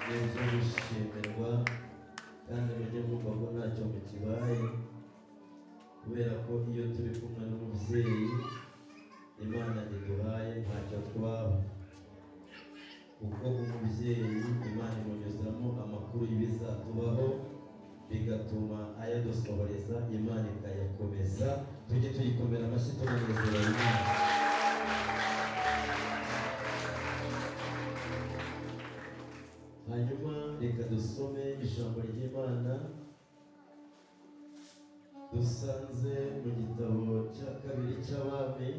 n'ibyo gushimirwa kandi mujye mwumva ko ntacyo mukibaye, kubera ko iyo turi kumwe n'umubyeyi Imana iduhaye ntacyo twaba, kuko umubyeyi Imana imunyuzamo amakuru y'ibizatubaho bigatuma ayadusohoreza, Imana ikayakomeza. Tujye tuyikomera amashyi tunezera Imana. Hanyuma reka dusome ijambo ry'Imana dusanze mu gitabo cya kabiri cy'Abami.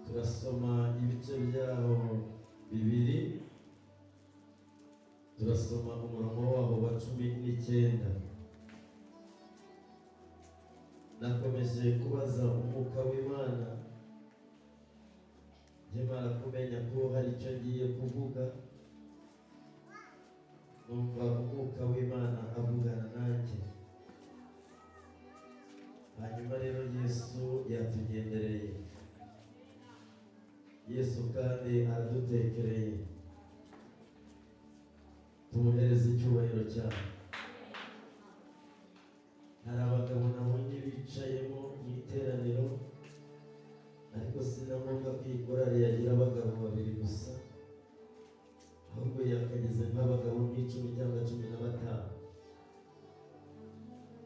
Turasoma ibice byaho bibiri, turasoma umurongo waho wa 19. Nakomeje kubaza umwuka w'Imana nkimara kumenya ko hari icyo ngiye kuvuga, numva umwuka w'Imana avugana nanjye. Hanyuma rero Yesu yatugendereye, Yesu kandi aradutekereye, tumuhereze icyubahiro cyane. Hari abagabo nabonye bicayemo mu iteraniro, ariko sinabona ko iyi korari yagira abagabo babiri gusa, ahubwo yakageze nk'abagabo nk'icumi cyangwa 15.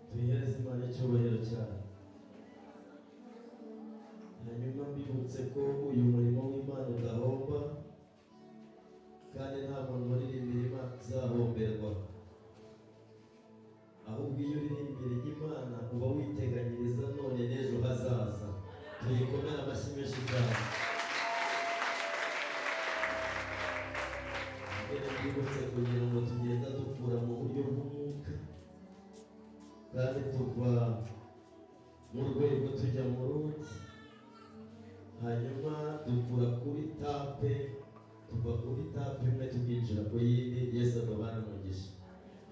Tuyihereze Imana icyubahiro cyane. Hanyuma mbibutse ko uyu murimo w'Imana udahomba, kandi nta muntu waririmbira Imana uzahomberwa, ahubwo iyo uririmbira Imana uba witeganyiriza none n'ejo hazaza. Tuyikomere amashyi menshi cyane. Mbibutse kugira ngo tugenda dukura mu buryo bw'umwuka, kandi tuva mu rwego tujya mu rundi, hanyuma dukura kuri tape, tuva kuri tape imwe tukinjira ku yindi. Yesu ababane umugisha.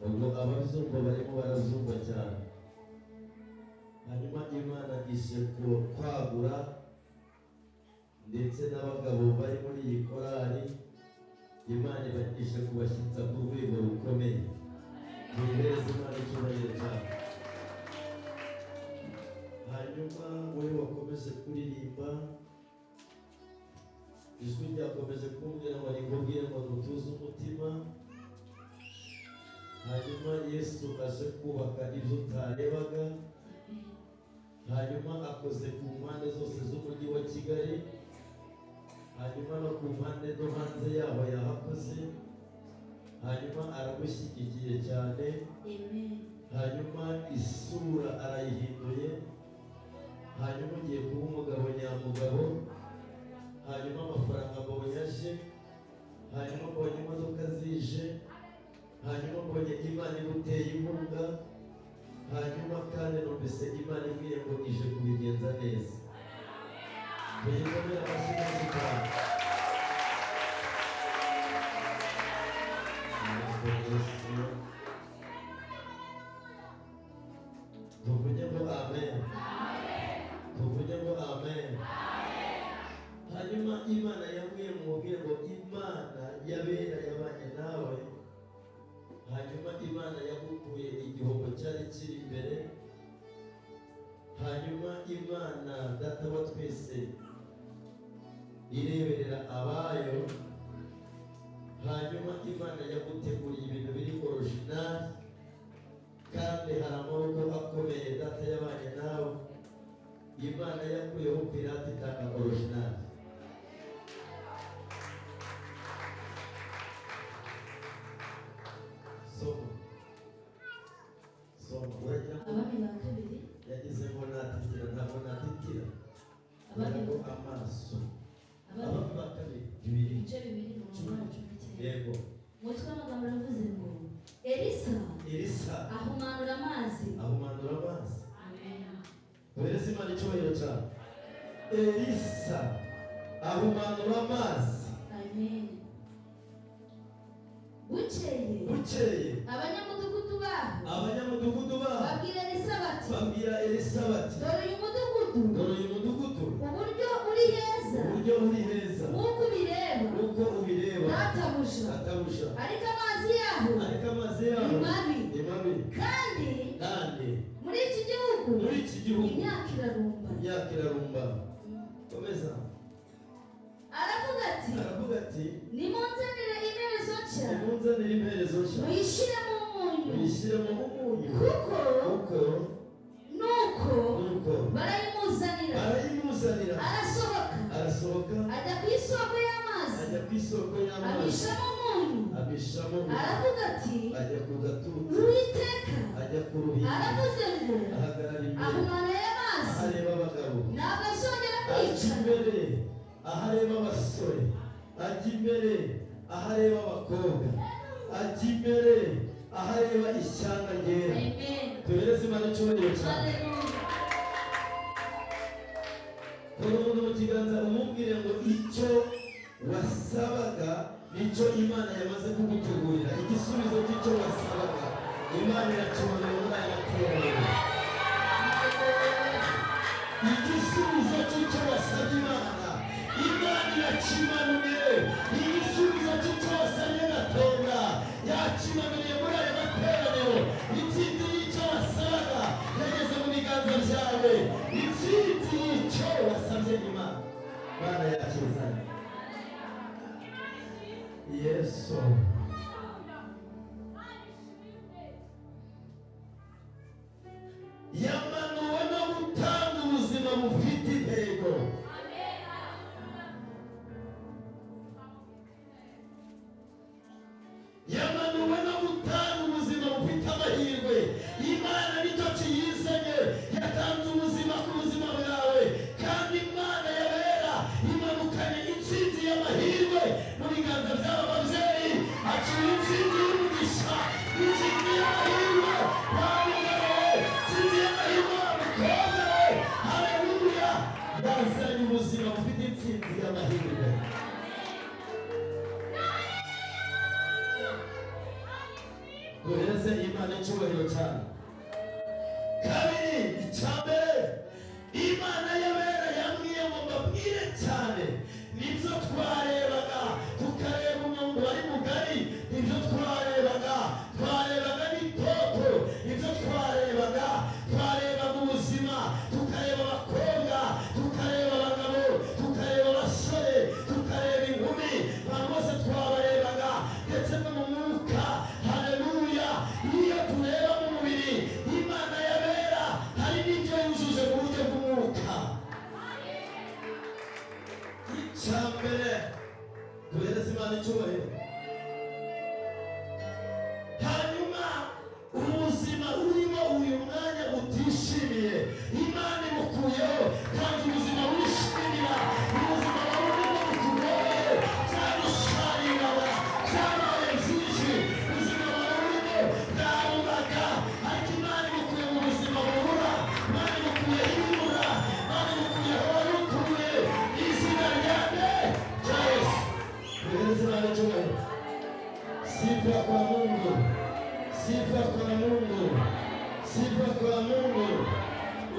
Ubwo ababyumva barimo barazumva cyane. Hanyuma Imana ije kwagura, ndetse n'abagabo bari muri iyi korari Imana ije kubashyitsa ku rwego rukomeye. Tuyihereze Imana icyubahiro cyane. Hanyuma wowe wakomeje kuririmba, ijwi ryakomeje kumbwira ngo nikubwire ngo dutuze umutima. Hanyuma Yesu aje kubaka ibyo utarebaga, hanyuma akoze ku mpande zose z'umujyi wa Kigali, hanyuma no ku mpande no hanze yaho yahakoze, hanyuma aragushyigikiye cyane. Hanyuma isura arayihinduye, hanyuma ugiye kuba umugabo nyamugabo. Hanyuma amafaranga mbonye aje, hanyuma mbonye imodoka zije, hanyuma mbonye Imana iguteye inkunga, hanyuma kandi numvise Imana imbwiye ngo ije kubigenza neza. Tuyikomere amashyi menshi cyane. Tuvuge ngo amen. Tuvuge ngo amen. Hanyuma Imana yabwiye mubwire ngo Imana yabera yabanye nawe. Hanyuma Imana yagukuye igihombo cyari kiri imbere. Hanyuma Imana data wa twese ireberera abayo. Hanyuma Imana yaguteguriye ibintu biri original, kandi hari amaboko akomeye data yabanye nawe. Imana yakuyeho pirate itanga original. Abami ba kabiri yagize ngo natitira, ntabwo natitira, ntabwo amaso. Abami ba kabiri ibice bibiri mu mwaka wa 19. Yego. Umutwe w'amagambo uravuze ngo Elisa ahumanura amazi. Amen. Tuhereze Imana icyubahiro cyane. Elisa ahumanura amazi. Amen. Bukeye abanyamudugudu baho babwira Elisa bati dore uyu mudugudu uburyo uri heza nk'uko ubireba databuja ariko amazi yaho ni mabi kandi muri iki gihugu imyaka irarumba. Komeza. Aravuga ati nimunzanire imperezo nshya muyishyiremo umunyu kuko nuko barayimuzanira arasohoka ajya ku isoko y'amazi abishamo umunyu aravuga ati Uwiteka aravuze ngo ahumana y'amazi ntabwo azongera kwicara. Ahareba abasore, ajya imbere ahareba abakobwa, ajya imbere ahareba ishyanga ryera. Tubereze Imana icyubahiro cyane. Kora umuntu mu kiganza umubwire ngo icyo wasabaga nicyo Imana yamaze kugutegurira. Igisubizo cy'icyo wasabaga Imana irakibonera muri aya materaniro. Igisubizo cy'icyo wasabye Imana irakimanuye. Igisubizo cy'icyo wasabye Gatonda yakimanuye muri aya materaniro. Intsinzi y'icyo wasabaga yageze mu biganza byawe. Intsinzi y'icyo wasabye Imana yakizanye. Yesu yamanuwe no gutanga ubuzima bufite intego. Yamanuwe no gutanga ubuzima bufite amahirwe. Imana nicyo kiyizanye, yatanze ubuzima ku buzima bwawe. Kandi Imana yabera imanukanye intsinzi y'amahirwe mu biganza by'aba babyeyi. Aciye intsinzi y'umugisha, intsinzi y'amahirwe wabugaraye, intsinzi y'amahirwe wabukobwawe. Haleluya! Yazanye ubuzima bufite intsinzi y'amahirwe. Duhereze Imana icyubahiro cyane. Kabiri, icyambere Imana yabera yambwiye ngo mbabwire cyane. Nibyo twarebaga tukareba umuntu wari mugari, nibyo twarebaga n'itoto, nibyo twarebaga ubuzima, tukareba abakobwa, tukareba abagabo, tukareba abasore, tukareba inkumi, abantu bose twabarebaga ndetse no mu mwuka. Haleluya! Iyo tureba mu mubiri Imana yabera hari n'ibyo yujuje mu buryo bw'umwuka. Icyambere duhereze Imana icyubahiro. Hanyuma ubuzima urimo uyu mwanya utishimiye Imana imukuyeho, kandi ubuzima wishimira, ubuzima burimo bukugoye, byarushariraga, byabaye byinshi, ubuzima burimo bwarubaga, ariko Imana imukuye mu buzima bubura. Imana imukuye ibibura, Imana imukuye aho wari utuye. Izina rya Yesu. Duhereze Imana icyubahiro. Sifa kwa Mungu, sifa kwa Mungu, sifa kwa Mungu.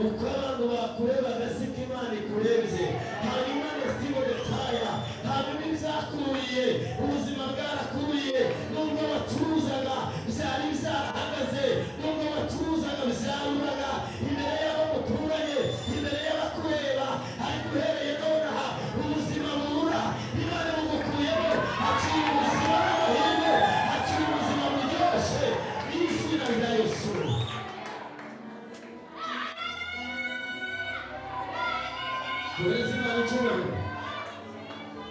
Uko abantu bakurebaga siko Imana ikurebye. Hanyuma Steve Detaya, hanyuma ibyakururiye, ubuzima bwarakuriye. Nubwo wacuruzaga byari byarahagaze, nubwo wacuruzaga byaruraga imbere y'abo muturanye, imbere y'abakureba, ariko uhereye nonaha ubuzima burura. Imana bugukuyemo, akiri ubuzima n'amahirwe, akiri ubuzima buryoshye mu izina rya Yesu. Duhereze Imana icyubahiro.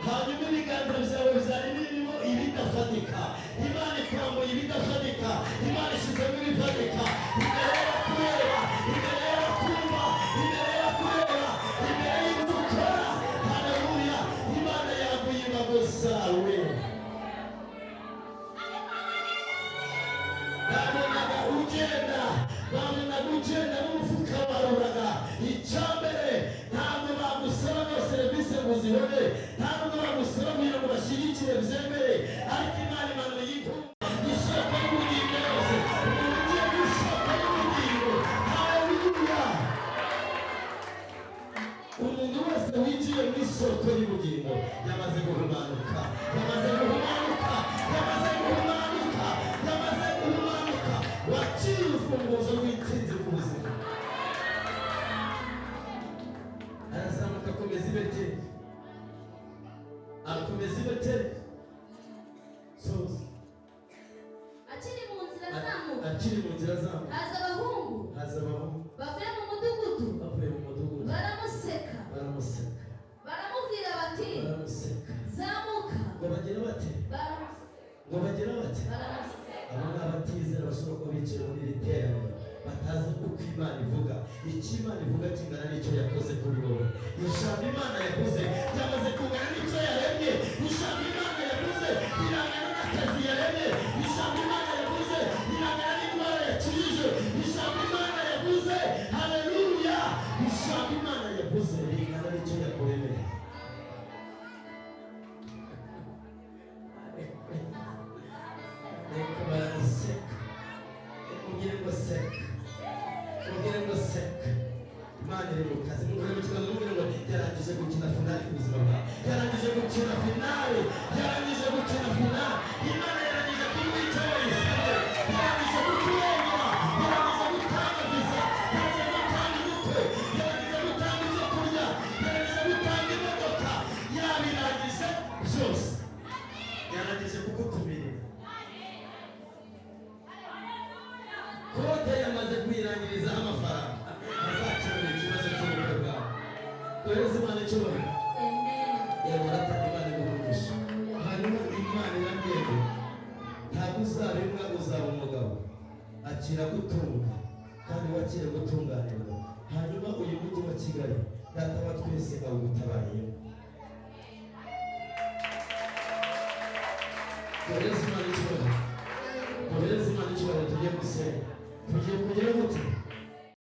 Hanyuma ibiganza byawe byari birimo ibidafatika. Imana ikwambuye ibidafatika, Imana ishyizemo ibifatika. Imbere y'abakureba, imbere y'abakumva, imbere y'abakureba, imbere y'ibyo ukora. Haleluya! Imana yaguye imbago zawe. babonaga ugenda n'umufuka waruraga. Icyambere ntabwo bagusaba ngo serivisi ngo uzibone, ntabwo bagusaba kugira ngo bashyigikire byemere, ariko Imana imanuye ikumva isoko y'ubugingo yose. Umuntu ugiye mu isoko y'ubugingo. Haleluya! Umuntu wese winjiye mu isoko y'ubugingo yamaze guhumanuka, yamaze guhumanuka. akiri mu nzira zabo haza abahungu bavuye mu mudugudu baramuseka baramubwira bati zamuka ngo bagira bate abo ni abatizera bashobora kuba bicaye muri iri teraniro batazi uko Imana ivuga. Icyo Imana ivuga kingana n'icyo yakoze kuri wowe. Ijambo Imana yavuze ryamaze kungana n'icyo yaremye. Ijambo Imana yavuze rirangana n'akazi yaremye. Ijambo Imana yavuze rirangana n'indwara yakijije. Ijambo Imana yavuze haleluya. Ijambo Imana yavuze ringana n'icyo yakuremeye. Reka baraseka. Ugire ngo seka. Imana iri mu kazi. Mugire mu kibazo mugire ngo yarangije gukina finale ku buzima bwawe. Yarangije gukina finale. Imana yarangije kumwica wayisabye. Yarangije kukurengera. Yarangije gutanga visa. Yarangije gutanga ubukwe. Yarangije gutanga ibyo kurya. Yarangije gutanga imodoka. Yabirangije byose. Yarangije kugutumirira. Kote yamaze kuyirangiriza amafaranga. Azakemura ikibazo cy'ubukwe bwawe. Duhereze Imana icyubahiro. Yego uratanga Imana iguhugisha. Hanyuma Imana irambwira ntabwo uzaba imbwa uzaba umugabo. Akira gutunga kandi wakire gutunganirwa. Hanyuma uyu mujyi wa Kigali data wa twese awugutabariyeho. Duhereze Imana icyubahiro. Tugiye kugira gute?